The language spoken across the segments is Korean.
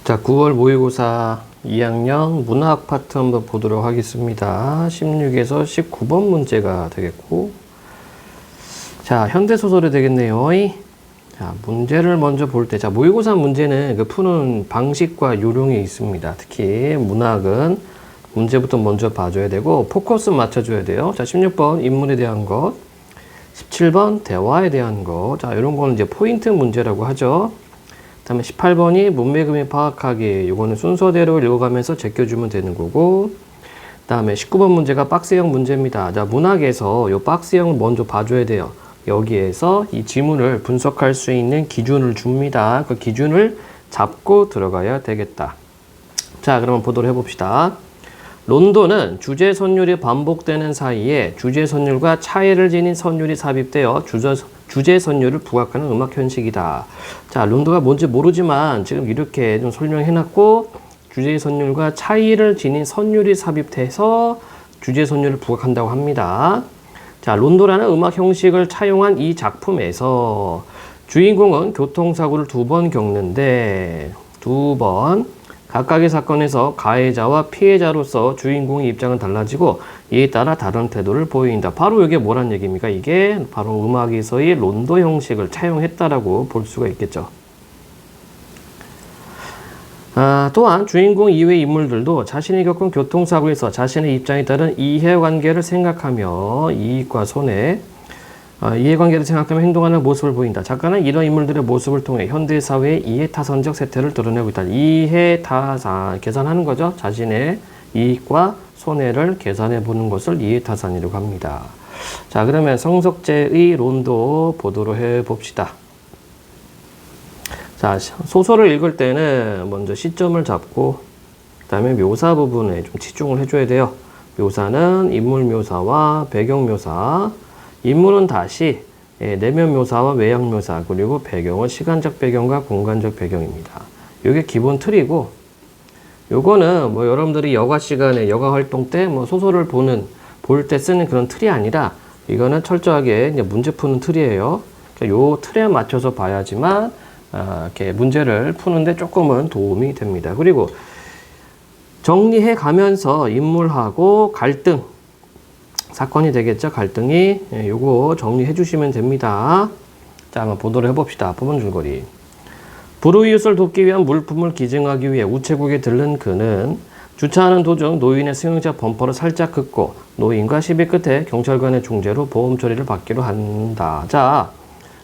자, 9월 모의고사 2학년 문학 파트 한번 보도록 하겠습니다. 16에서 19번 문제가 되겠고, 자, 현대소설이 되겠네요. 자, 문제를 먼저 볼 때, 자, 모의고사 문제는 그 푸는 방식과 요령이 있습니다. 특히 문학은 문제부터 먼저 봐줘야 되고, 포커스 맞춰줘야 돼요. 자, 16번 인물에 대한 것, 17번 대화에 대한 것, 자, 이런 거는 이제 포인트 문제라고 하죠. 다음에 18번이 문맥음의 파악하기. 이거는 순서대로 읽어가면서 제껴주면 되는 거고, 다음에 19번 문제가 박스형 문제입니다. 자, 문학에서 이 박스형을 먼저 봐줘야 돼요. 여기에서 이 지문을 분석할 수 있는 기준을 줍니다. 그 기준을 잡고 들어가야 되겠다. 자, 그러면 보도록 해봅시다. 론도는 주제 선율이 반복되는 사이에 주제 선율과 차이를 지닌 선율이 삽입되어 주제 선율을 부각하는 음악 현식이다. 자, 론도가 뭔지 모르지만 지금 이렇게 좀 설명해놨고, 주제 선율과 차이를 지닌 선율이 삽입돼서 주제 선율을 부각한다고 합니다. 자, 론도라는 음악 형식을 차용한 이 작품에서 주인공은 교통사고를 2번 겪는데, 2번 각각의 사건에서 가해자와 피해자로서 주인공의 입장은 달라지고 이에 따라 다른 태도를 보인다. 바로 이게 뭐란 얘기입니까? 이게 바로 음악에서의 론도 형식을 차용했다라고 볼 수가 있겠죠. 또한 주인공 이외의 인물들도 자신이 겪은 교통사고에서 자신의 입장에 따른 이해관계를 생각하며 이익과 손해, 이해관계를 생각하며 행동하는 모습을 보인다. 작가는 이런 인물들의 모습을 통해 현대사회의 이해타산적 세태를 드러내고 있다. 이해타산, 계산하는 거죠. 자신의 이익과 손해를 계산해 보는 것을 이해타산이라고 합니다. 자, 그러면 성석재의 론도 보도록 해봅시다. 자, 소설을 읽을 때는 먼저 시점을 잡고 그 다음에 묘사 부분에 좀 치중을 해줘야 돼요. 묘사는 인물 묘사와 배경 묘사, 인물은 다시 내면 묘사와 외양 묘사, 그리고 배경은 시간적 배경과 공간적 배경입니다. 이게 기본 틀이고, 요거는 뭐 여러분들이 여가 시간에 여가 활동 때 뭐 소설을 볼 때 쓰는 그런 틀이 아니라, 이거는 철저하게 이제 문제 푸는 틀이에요. 그러니까 요 틀에 맞춰서 봐야지만 이렇게 문제를 푸는데 조금은 도움이 됩니다. 그리고 정리해 가면서 인물하고 갈등, 사건이 되겠죠. 갈등이. 요거 정리해 주시면 됩니다. 자, 한번 보도록 해봅시다. 부분 줄거리. 불우이웃을 돕기 위한 물품을 기증하기 위해 우체국에 들른 그는 주차하는 도중 노인의 승용차 범퍼를 살짝 긋고 노인과 시비 끝에 경찰관의 중재로 보험 처리를 받기로 한다. 자,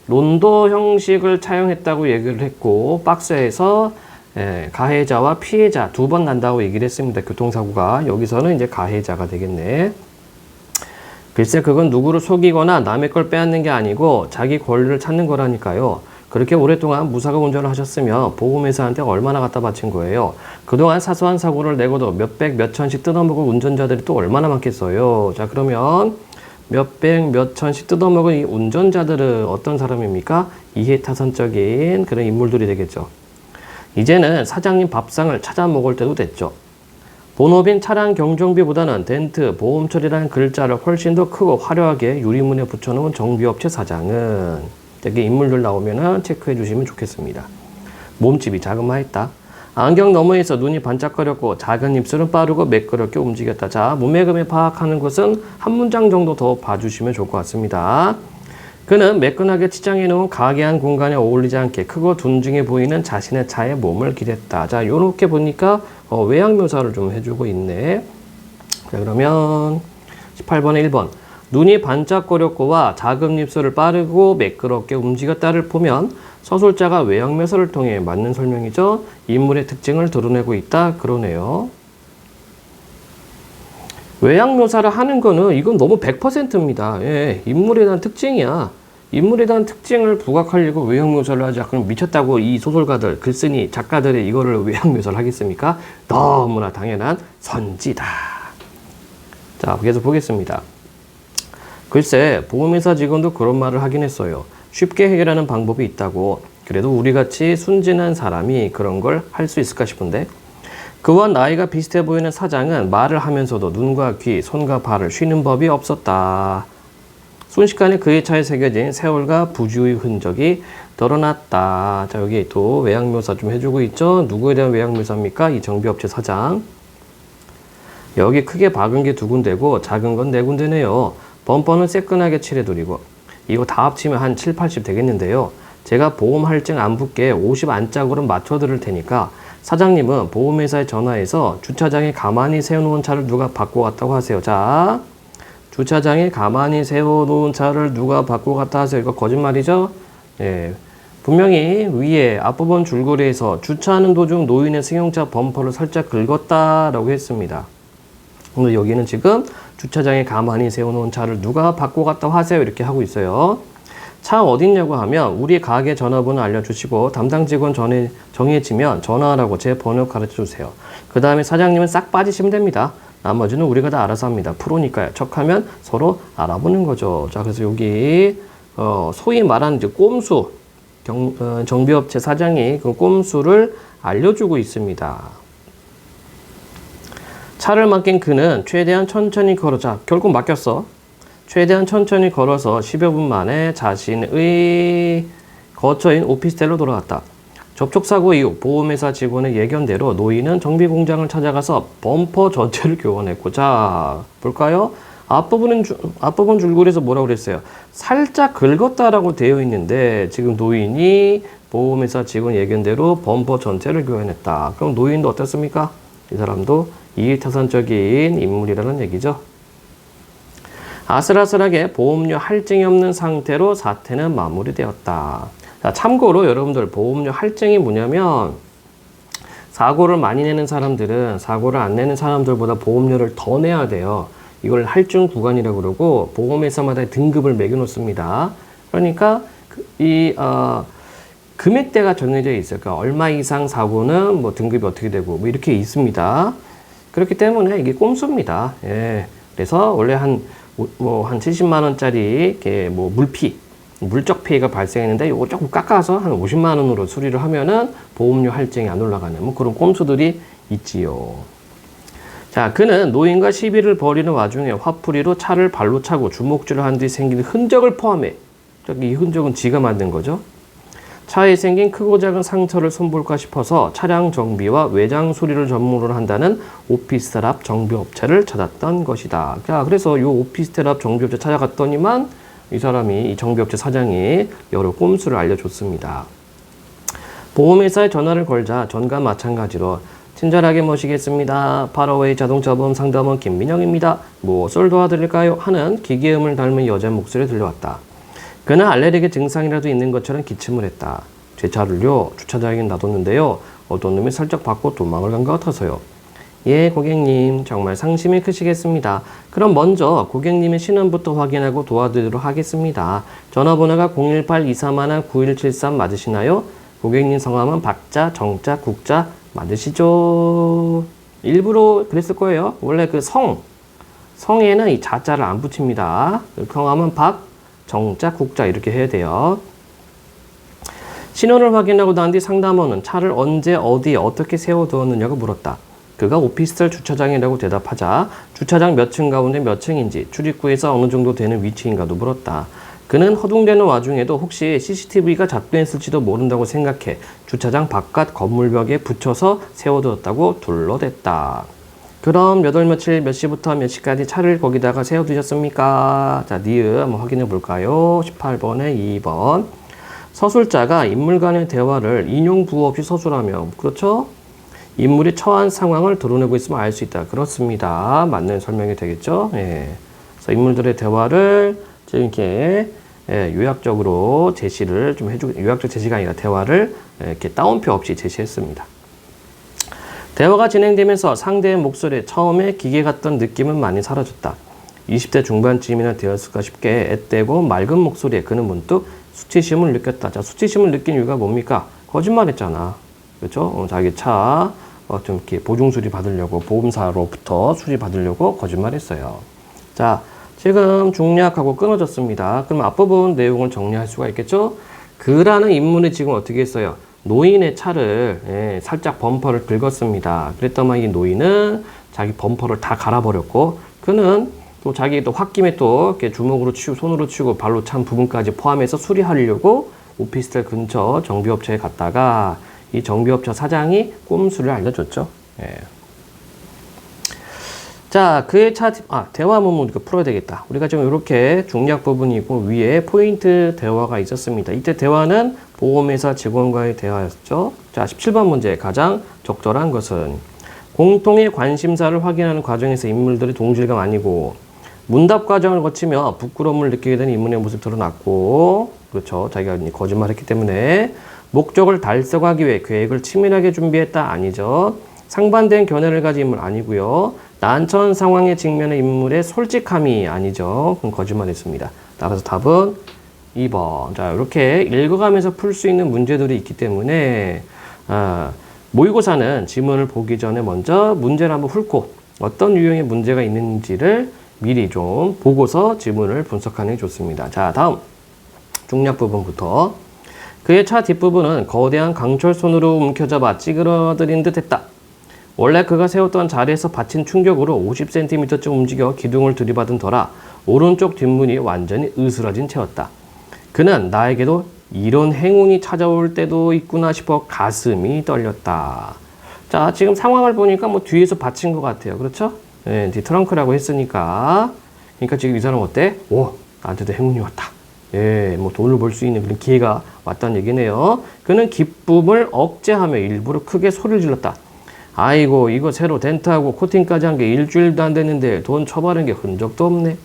론도 형식을 차용했다고 얘기를 했고, 박스에서 가해자와 피해자 2번 난다고 얘기를 했습니다. 교통사고가. 여기서는 이제 가해자가 되겠네. 글쎄, 그건 누구를 속이거나 남의 걸 빼앗는 게 아니고 자기 권리를 찾는 거라니까요. 그렇게 오랫동안 무사고 운전을 하셨으며 보험회사한테 얼마나 갖다 바친 거예요. 그동안 사소한 사고를 내고도 몇백, 몇천씩 뜯어먹을 운전자들이 또 얼마나 많겠어요. 자, 그러면 몇백, 몇천씩 뜯어먹은 이 운전자들은 어떤 사람입니까? 이해타산적인 그런 인물들이 되겠죠. 이제는 사장님 밥상을 찾아 먹을 때도 됐죠. 본업인 차량 경정비보다는 덴트, 보험 처리라는 글자를 훨씬 더 크고 화려하게 유리문에 붙여놓은 정비업체 사장은, 여기 인물들 나오면은 체크해 주시면 좋겠습니다. 몸집이 자그마했다. 안경 너머에서 눈이 반짝거렸고 작은 입술은 빠르고 매끄럽게 움직였다. 자, 문맥음에 파악하는 것은 한 문장 정도 더 봐주시면 좋을 것 같습니다. 그는 매끈하게 치장해 놓은 가게한 공간에 어울리지 않게 크고 둔중해 보이는 자신의 차에 몸을 기댔다. 자, 요렇게 보니까 외양 묘사를 좀 해주고 있네. 자, 그러면 18번에 1번. 눈이 반짝거렸고와 작은 입술을 빠르고 매끄럽게 움직였다를 보면 서술자가 외양 묘사를 통해 맞는 설명이죠. 인물의 특징을 드러내고 있다. 그러네요. 외양 묘사를 하는 거는 이건 너무 100%입니다. 예, 인물에 대한 특징이야. 인물에 대한 특징을 부각하려고 외양 묘사를 하지. 그럼 미쳤다고 이 소설가들, 글쓴이, 작가들이 이거를 외양 묘사를 하겠습니까? 너무나 당연한 선지다. 자, 계속 보겠습니다. 글쎄, 보험회사 직원도 그런 말을 하긴 했어요. 쉽게 해결하는 방법이 있다고. 그래도 우리같이 순진한 사람이 그런 걸 할 수 있을까 싶은데. 그와 나이가 비슷해 보이는 사장은 말을 하면서도 눈과 귀, 손과 발을 쉬는 법이 없었다. 순식간에 그의 차에 새겨진 세월과 부주의 흔적이 드러났다. 자, 여기 또 외양묘사 좀 해주고 있죠. 누구에 대한 외양묘사입니까? 이 정비업체 사장. 여기 크게 박은 게 2군데고 작은 건 4군데네요. 범퍼는 새끈하게 칠해드리고 이거 다 합치면 한 7, 80 되겠는데요. 제가 보험 할증 안 붙게 50 안짝으로 맞춰 드릴 테니까 사장님은 보험회사에 전화해서 주차장에 가만히 세워놓은 차를 누가 바꿔 갔다고 하세요. 자, 주차장에 가만히 세워놓은 차를 누가 바꿔 갔다 하세요. 이거 거짓말이죠? 예. 분명히 위에 앞부분 줄거리에서 주차하는 도중 노인의 승용차 범퍼를 살짝 긁었다라고 했습니다. 근데 여기는 지금 주차장에 가만히 세워놓은 차를 누가 바꿔 갔다고 하세요. 이렇게 하고 있어요. 차 어딨냐고 하면 우리 가게 전화번호 알려주시고 담당 직원 정해지면 전화하라고 제 번호 가르쳐주세요. 그 다음에 사장님은 싹 빠지시면 됩니다. 나머지는 우리가 다 알아서 합니다. 프로니까요. 척하면 서로 알아보는 거죠. 자, 그래서 여기 소위 말하는 이제 꼼수 정비업체 사장이 그 꼼수를 알려주고 있습니다. 차를 맡긴 그는 최대한 천천히 걸어자. 결국 맡겼어. 최대한 천천히 걸어서 10여 분 만에 자신의 거처인 오피스텔로 돌아갔다. 접촉사고 이후 보험회사 직원의 예견대로 노인은 정비공장을 찾아가서 범퍼 전체를 교환했고, 자, 볼까요? 앞부분 줄거리에서 뭐라고 그랬어요? 살짝 긁었다라고 되어 있는데 지금 노인이 보험회사 직원 예견대로 범퍼 전체를 교환했다. 그럼 노인도 어떻습니까? 이 사람도 이일타산적인 인물이라는 얘기죠. 아슬아슬하게 보험료 할증이 없는 상태로 사태는 마무리되었다. 자, 참고로 여러분들 보험료 할증이 뭐냐면 사고를 많이 내는 사람들은 사고를 안 내는 사람들보다 보험료를 더 내야 돼요. 이걸 할증 구간이라고 그러고 보험회사마다 등급을 매겨 놓습니다. 그러니까 금액대가 정해져 있어요. 그러니까 얼마 이상 사고는 뭐 등급이 어떻게 되고 뭐 이렇게 있습니다. 그렇기 때문에 이게 꼼수입니다. 예. 그래서 원래 한 70만 원짜리 이렇게 뭐 물적 피해가 발생했는데 이거 조금 깎아서 한 50만 원으로 수리를 하면은 보험료 할증이 안 올라가는 뭐 그런 꼼수들이 있지요. 자, 그는 노인과 시비를 벌이는 와중에 화풀이로 차를 발로 차고 주먹질을 한 뒤 생긴 흔적을 포함해, 이 흔적은 지가 만든 거죠. 차에 생긴 크고 작은 상처를 손볼까 싶어서 차량 정비와 외장 수리를 전문으로 한다는 오피스텔 앞 정비업체를 찾았던 것이다. 자, 그래서 이 오피스텔 앞 정비업체 찾아갔더니만 이 사람이, 이 정비업체 사장이 여러 꼼수를 알려줬습니다. 보험회사에 전화를 걸자 전과 마찬가지로 친절하게 모시겠습니다. 파라웨이 자동차보험 상담원 김민영입니다. 무엇을 도와드릴까요? 하는 기계음을 닮은 여자 목소리 들려왔다. 그는 알레르기 증상이라도 있는 것처럼 기침을 했다. 제 차를요, 주차장에 놔뒀는데요. 어떤 놈이 살짝 받고 도망을 간 것 같아서요. 예, 고객님. 정말 상심이 크시겠습니다. 그럼 먼저 고객님의 신원부터 확인하고 도와드리도록 하겠습니다. 전화번호가 018-231-9173 맞으시나요? 고객님 성함은 박자, 정자, 국자 맞으시죠? 일부러 그랬을 거예요. 원래 그 성에는 이 자자를 안 붙입니다. 성함은 박, 정자, 국자 이렇게 해야 돼요. 신원을 확인하고 난 뒤 상담원은 차를 언제 어디에 어떻게 세워두었느냐고 물었다. 그가 오피스텔 주차장이라고 대답하자 주차장 몇 층 가운데 몇 층인지 출입구에서 어느 정도 되는 위치인가도 물었다. 그는 허둥대는 와중에도 혹시 CCTV가 작동했을지도 모른다고 생각해 주차장 바깥 건물벽에 붙여서 세워두었다고 둘러댔다. 그럼 몇 월 며칠 몇 시부터 몇 시까지 차를 거기다가 세워두셨습니까? 자, 니은 한번 확인해 볼까요? 18번에 2번. 서술자가 인물 간의 대화를 인용 부호 없이 서술하며, 그렇죠? 인물이 처한 상황을 드러내고 있으면 알 수 있다. 그렇습니다. 맞는 설명이 되겠죠? 예. 그래서 인물들의 대화를 지금 이렇게 요약적으로 제시를 좀 해주고, 요약적 제시가 아니라 대화를 이렇게 따옴표 없이 제시했습니다. 대화가 진행되면서 상대의 목소리에 처음에 기계 같던 느낌은 많이 사라졌다. 20대 중반쯤이나 되었을까 싶게 앳되고 맑은 목소리에 그는 문득 수치심을 느꼈다. 자, 수치심을 느낀 이유가 뭡니까? 거짓말했잖아. 그렇죠? 자기 차 좀 이렇게 보증 수리 받으려고 보험사로부터 수리 받으려고 거짓말했어요. 자, 지금 중략하고 끊어졌습니다. 그럼 앞부분 내용을 정리할 수가 있겠죠? 그라는 인물이 지금 어떻게 했어요? 노인의 차를 살짝 범퍼를 긁었습니다. 그랬더니 이 노인은 자기 범퍼를 다 갈아버렸고 그는 또 자기 또 홧김에 또 이렇게 주먹으로 치고 손으로 치고 발로 찬 부분까지 포함해서 수리하려고 오피스텔 근처 정비업체에 갔다가 이 정비업체 사장이 꼼수를 알려줬죠. 예. 자, 그의 대화 문문 우리가 풀어야 되겠다. 우리가 지금 이렇게 중략 부분이고 위에 포인트 대화가 있었습니다. 이때 대화는 보험회사 직원과의 대화였죠. 자, 17번 문제 가장 적절한 것은 공통의 관심사를 확인하는 과정에서 인물들의 동질감 아니고 문답 과정을 거치며 부끄러움을 느끼게 된 인물의 모습이 드러났고 그렇죠. 자기가 거짓말했기 때문에 목적을 달성하기 위해 계획을 치밀하게 준비했다 아니죠. 상반된 견해를 가진 인물 아니고요. 난처한 상황에 직면한 인물의 솔직함이 아니죠. 그럼 거짓말했습니다. 따라서 답은 2번. 자, 이렇게 읽어가면서 풀 수 있는 문제들이 있기 때문에 모의고사는 지문을 보기 전에 먼저 문제를 한번 훑고 어떤 유형의 문제가 있는지를 미리 좀 보고서 지문을 분석하는 게 좋습니다. 자, 다음 중략 부분부터 그의 차 뒷부분은 거대한 강철손으로 움켜잡아 찌그러뜨린 듯 했다. 원래 그가 세웠던 자리에서 받친 충격으로 50cm쯤 움직여 기둥을 들이받은 터라 오른쪽 뒷문이 완전히 으스러진 채였다. 그는 나에게도 이런 행운이 찾아올 때도 있구나 싶어 가슴이 떨렸다. 자, 지금 상황을 보니까 뭐 뒤에서 받친 것 같아요. 그렇죠? 네, 트렁크라고 했으니까. 그러니까 지금 이 사람 어때? 오, 나한테도 행운이 왔다. 예, 뭐 돈을 벌 수 있는 그런 기회가 왔다는 얘기네요. 그는 기쁨을 억제하며 일부러 크게 소리를 질렀다. 아이고, 이거 새로 덴트하고 코팅까지 한 게 일주일도 안 됐는데 돈 처바른 게 흔적도 없네.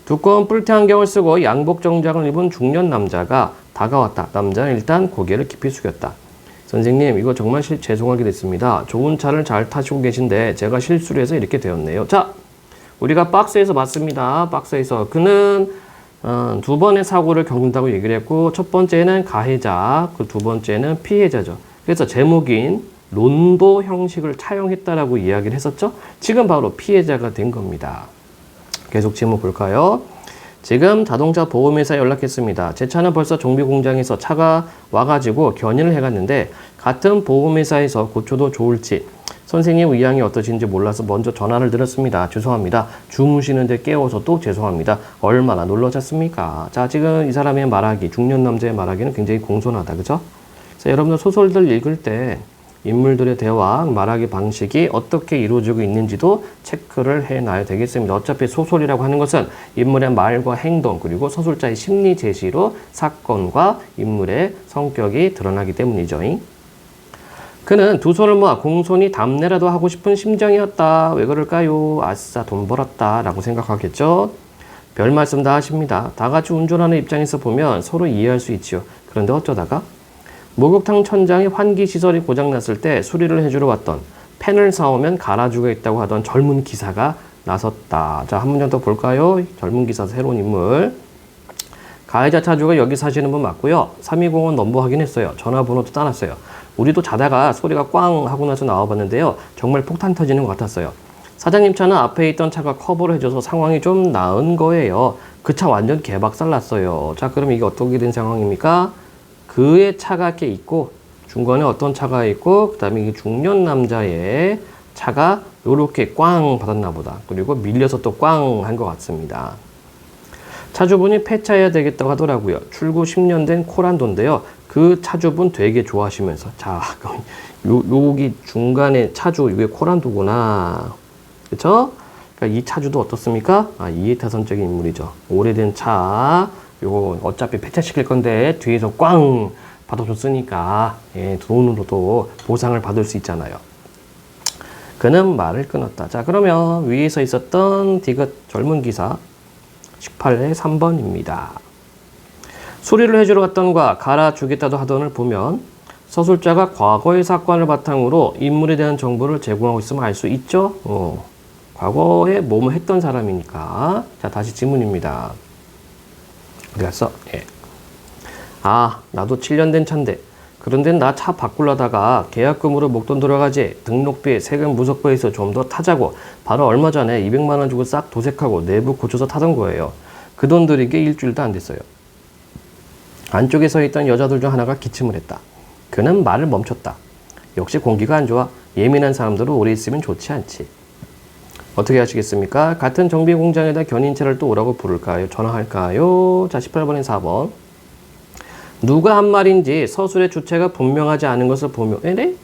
두꺼운 뿔테 안경을 쓰고 양복 정장을 입은 중년 남자가 다가왔다. 남자는 일단 고개를 깊이 숙였다. 선생님, 이거 정말 죄송하게 됐습니다. 좋은 차를 잘 타시고 계신데 제가 실수를 해서 이렇게 되었네요. 자, 우리가 박스에서 봤습니다. 박스에서 그는 두 번의 사고를 겪는다고 얘기를 했고 첫 번째는 가해자, 그 두 번째는 피해자죠. 그래서 제목인 론도 형식을 차용했다라고 이야기를 했었죠. 지금 바로 피해자가 된 겁니다. 계속 질문 볼까요? 지금 자동차 보험회사에 연락했습니다. 제 차는 벌써 정비 공장에서 차가 와가지고 견인을 해갔는데 같은 보험회사에서 고쳐도 좋을지 선생님 의향이 어떠신지 몰라서 먼저 전화를 드렸습니다. 죄송합니다. 주무시는데 깨워서 또 죄송합니다. 얼마나 놀라셨습니까? 자, 지금 이 사람의 말하기, 중년 남자의 말하기는 굉장히 공손하다. 그죠? 그래서 여러분들 소설들 읽을 때 인물들의 대화, 말하기 방식이 어떻게 이루어지고 있는지도 체크를 해놔야 되겠습니다. 어차피 소설이라고 하는 것은 인물의 말과 행동 그리고 서술자의 심리 제시로 사건과 인물의 성격이 드러나기 때문이죠. 그는 두 손을 모아 공손히 답례라도 하고 싶은 심정이었다. 왜 그럴까요? 아싸 돈 벌었다 라고 생각하겠죠. 별 말씀 다 하십니다. 다 같이 운전하는 입장에서 보면 서로 이해할 수 있지요. 그런데 어쩌다가 목욕탕 천장에 환기시설이 고장났을 때 수리를 해주러 왔던 펜을 사오면 갈아주고 있다고 하던 젊은 기사가 나섰다. 자, 한 문장 더 볼까요? 젊은 기사 새로운 인물. 가해자 차주가 여기 사시는 분 맞고요. 320원 넘버 확인했어요. 전화번호도 따놨어요. 우리도 자다가 소리가 꽝 하고 나서 나와봤는데요. 정말 폭탄 터지는 것 같았어요. 사장님 차는 앞에 있던 차가 커버를 해줘서 상황이 좀 나은 거예요. 그 차 완전 개박살 났어요. 자, 그럼 이게 어떻게 된 상황입니까? 그의 차가 이렇게 있고 중간에 어떤 차가 있고 그 다음에 이 중년 남자의 차가 요렇게 꽝 받았나 보다. 그리고 밀려서 또 꽝 한 것 같습니다. 차주분이 폐차해야 되겠다고 하더라고요. 출고 10년 된 코란도인데요. 그 차주분 되게 좋아하시면서 자, 여기 중간에 차주 이게 코란도구나. 그쵸? 그러니까 이 차주도 어떻습니까? 이해타산적인 인물이죠. 오래된 차 요거 어차피 폐차시킬 건데 뒤에서 꽝 받아줬으니까 예, 돈으로도 보상을 받을 수 있잖아요. 그는 말을 끊었다. 자, 그러면 위에서 있었던 디귿 젊은 기사 18의 3번입니다. 수리를 해주러 갔던과 갈아주겠다도 하던을 보면 서술자가 과거의 사건을 바탕으로 인물에 대한 정보를 제공하고 있으면 알 수 있죠. 과거에 뭐뭐 했던 사람이니까. 자, 다시 질문입니다. 어디 갔어? 예. 나도 7년 된 차인데 그런데 나 차 바꾸려다가 계약금으로 목돈 들어가지 등록비, 세금 무석부에서 좀 더 타자고 바로 얼마 전에 200만 원 주고 싹 도색하고 내부 고쳐서 타던 거예요. 그 돈 들이게 일주일도 안 됐어요. 안쪽에 서 있던 여자들 중 하나가 기침을 했다. 그는 말을 멈췄다. 역시 공기가 안 좋아. 예민한 사람들은 오래 있으면 좋지 않지. 어떻게 하시겠습니까? 같은 정비 공장에다 견인차를 또 오라고 부를까요? 전화할까요? 자, 18번에 4번. 누가 한 말인지 서술의 주체가 분명하지 않은 것을 보며, 네?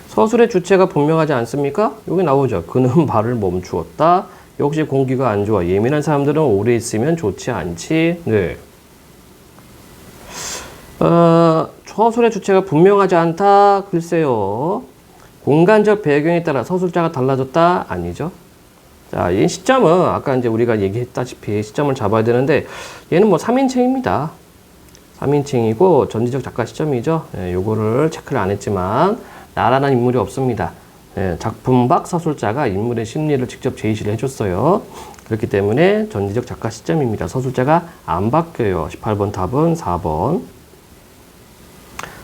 서술의 주체가 분명하지 않습니까? 여기 나오죠. 그는 말을 멈추었다. 역시 공기가 안 좋아. 예민한 사람들은 오래 있으면 좋지 않지. 네. 서술의 주체가 분명하지 않다. 글쎄요. 공간적 배경에 따라 서술자가 달라졌다? 아니죠. 자, 이 시점은 아까 이제 우리가 얘기했다시피 시점을 잡아야 되는데 얘는 뭐 3인칭입니다. 3인칭이고 전지적 작가 시점이죠. 예, 요거를 체크를 안 했지만 나라는 인물이 없습니다. 예, 작품 밖 서술자가 인물의 심리를 직접 제시를 해줬어요. 그렇기 때문에 전지적 작가 시점입니다. 서술자가 안 바뀌어요. 18번 답은 4번.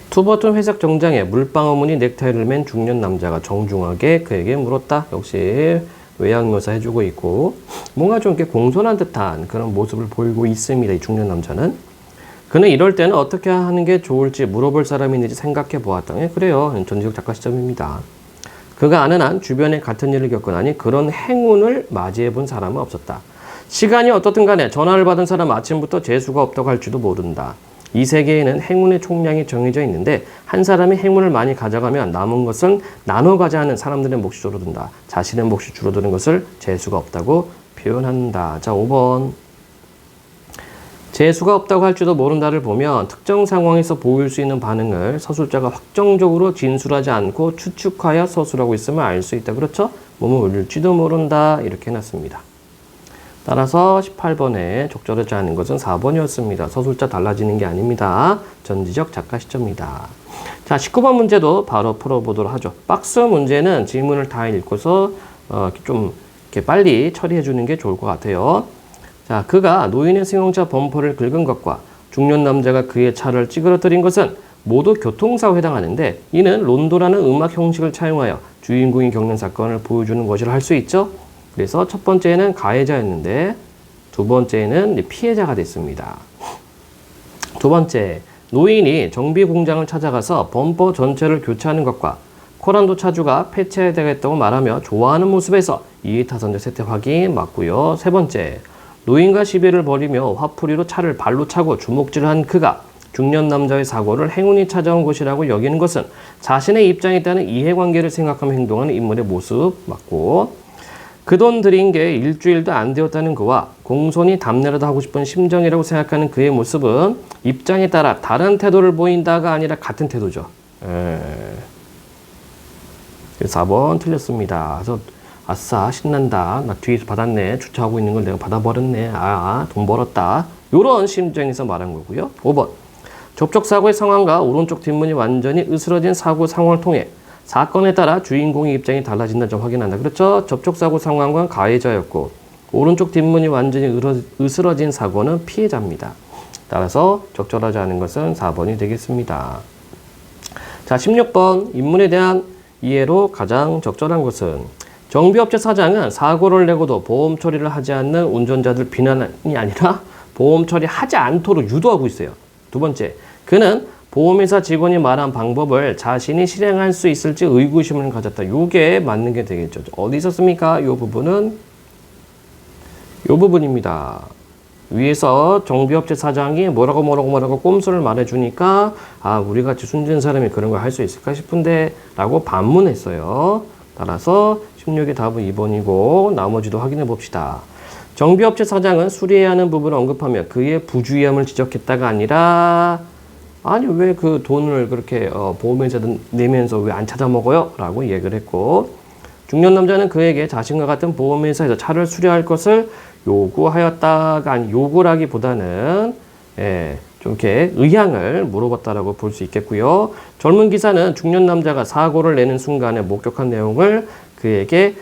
투버튼 회색 정장에 물방울무늬 넥타이를 맨 중년 남자가 정중하게 그에게 물었다. 역시 외양묘사 해주고 있고 뭔가 좀 이렇게 공손한 듯한 그런 모습을 보이고 있습니다. 이 중년 남자는. 그는 이럴 때는 어떻게 하는 게 좋을지 물어볼 사람이 있는지 생각해 보았다. 예, 그래요. 전지적 작가 시점입니다. 그가 아는 한 주변에 같은 일을 겪거나니 그런 행운을 맞이해 본 사람은 없었다. 시간이 어떻든 간에 전화를 받은 사람 아침부터 재수가 없다고 할지도 모른다. 이 세계에는 행운의 총량이 정해져 있는데 한 사람이 행운을 많이 가져가면 남은 것은 나눠 가자는 사람들의 몫이 줄어든다. 자신의 몫이 줄어드는 것을 재수가 없다고 표현한다. 자, 5번. 재수가 없다고 할지도 모른다를 보면 특정 상황에서 보일 수 있는 반응을 서술자가 확정적으로 진술하지 않고 추측하여 서술하고 있음을 알 수 있다. 그렇죠? 몸을 울릴지도 모른다. 이렇게 해놨습니다. 따라서 18번에 적절하지 않은 것은 4번이었습니다. 서술자 달라지는 게 아닙니다. 전지적 작가 시점입니다. 자, 19번 문제도 바로 풀어보도록 하죠. 박스 문제는 질문을 다 읽고서 좀 이렇게 빨리 처리해 주는 게 좋을 것 같아요. 자, 그가 노인의 승용차 범퍼를 긁은 것과 중년 남자가 그의 차를 찌그러뜨린 것은 모두 교통사고에 해당하는데 이는 론도라는 음악 형식을 차용하여 주인공이 겪는 사건을 보여주는 것이라 할 수 있죠. 그래서 첫 번째는 가해자였는데 두 번째는 피해자가 됐습니다. 두 번째, 노인이 정비 공장을 찾아가서 범퍼 전체를 교체하는 것과 코란도 차주가 폐차해야 되겠다고 말하며 좋아하는 모습에서 이해타산자 세태 확인 맞고요. 세 번째, 노인과 시비를 벌이며 화풀이로 차를 발로 차고 주먹질한 그가 중년 남자의 사고를 행운이 찾아온 것이라고 여기는 것은 자신의 입장에 따른 이해관계를 생각하며 행동하는 인물의 모습 맞고, 그 돈 들인 게 일주일도 안 되었다는 그와 공손히 답례라도 하고 싶은 심정이라고 생각하는 그의 모습은 입장에 따라 다른 태도를 보인다가 아니라 같은 태도죠. 4번 틀렸습니다. 그래서 아싸 신난다. 나 뒤에서 받았네. 주차하고 있는 걸 내가 받아버렸네. 돈 벌었다. 이런 심정에서 말한 거고요. 5번. 접촉사고의 상황과 오른쪽 뒷문이 완전히 으스러진 사고 상황을 통해 사건에 따라 주인공의 입장이 달라진다는 점 확인한다. 그렇죠? 접촉사고 상황과 가해자였고 오른쪽 뒷문이 완전히 으스러진 사고는 피해자입니다. 따라서 적절하지 않은 것은 4번이 되겠습니다. 자, 16번 인문에 대한 이해로 가장 적절한 것은 정비업체 사장은 사고를 내고도 보험 처리를 하지 않는 운전자들 비난이 아니라 보험 처리하지 않도록 유도하고 있어요. 두 번째, 그는 보험회사 직원이 말한 방법을 자신이 실행할 수 있을지 의구심을 가졌다. 요게 맞는 게 되겠죠. 어디 있었습니까? 요 부분은 요 부분입니다. 위에서 정비업체 사장이 뭐라고 꼼수를 말해주니까 우리같이 순진한 사람이 그런 걸 할 수 있을까 싶은데 라고 반문했어요. 따라서 16의 답은 2번이고 나머지도 확인해 봅시다. 정비업체 사장은 수리해야 하는 부분을 언급하며 그의 부주의함을 지적했다가 아니라 아니 왜 그 돈을 그렇게 보험회사 내면서 왜 안 찾아 먹어요? 라고 얘기를 했고, 중년 남자는 그에게 자신과 같은 보험회사에서 차를 수리할 것을 요구하였다가 아니 요구라기보다는 좀 이렇게 의향을 물어봤다라고 볼 수 있겠고요. 젊은 기사는 중년 남자가 사고를 내는 순간에 목격한 내용을 그에게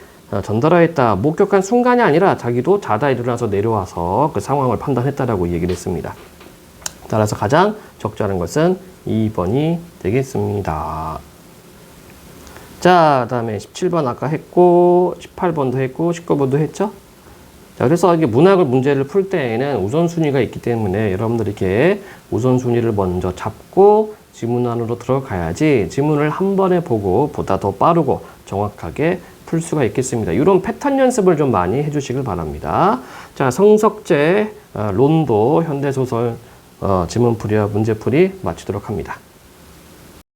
전달하였다. 목격한 순간이 아니라 자기도 자다 일어나서 내려와서 그 상황을 판단했다라고 얘기를 했습니다. 따라서 가장 적절한 것은 2번이 되겠습니다. 자, 다음에 17번 아까 했고 18번도 했고 19번도 했죠. 자, 그래서 이게 문학을 문제를 풀 때에는 우선순위가 있기 때문에 여러분들이 이렇게 우선순위를 먼저 잡고 지문 안으로 들어가야지 지문을 한 번에 보고 보다 더 빠르고 정확하게 풀 수가 있겠습니다. 이런 패턴 연습을 좀 많이 해주시길 바랍니다. 자, 성석재 론도 현대소설 지문풀이와 문제풀이 마치도록 합니다.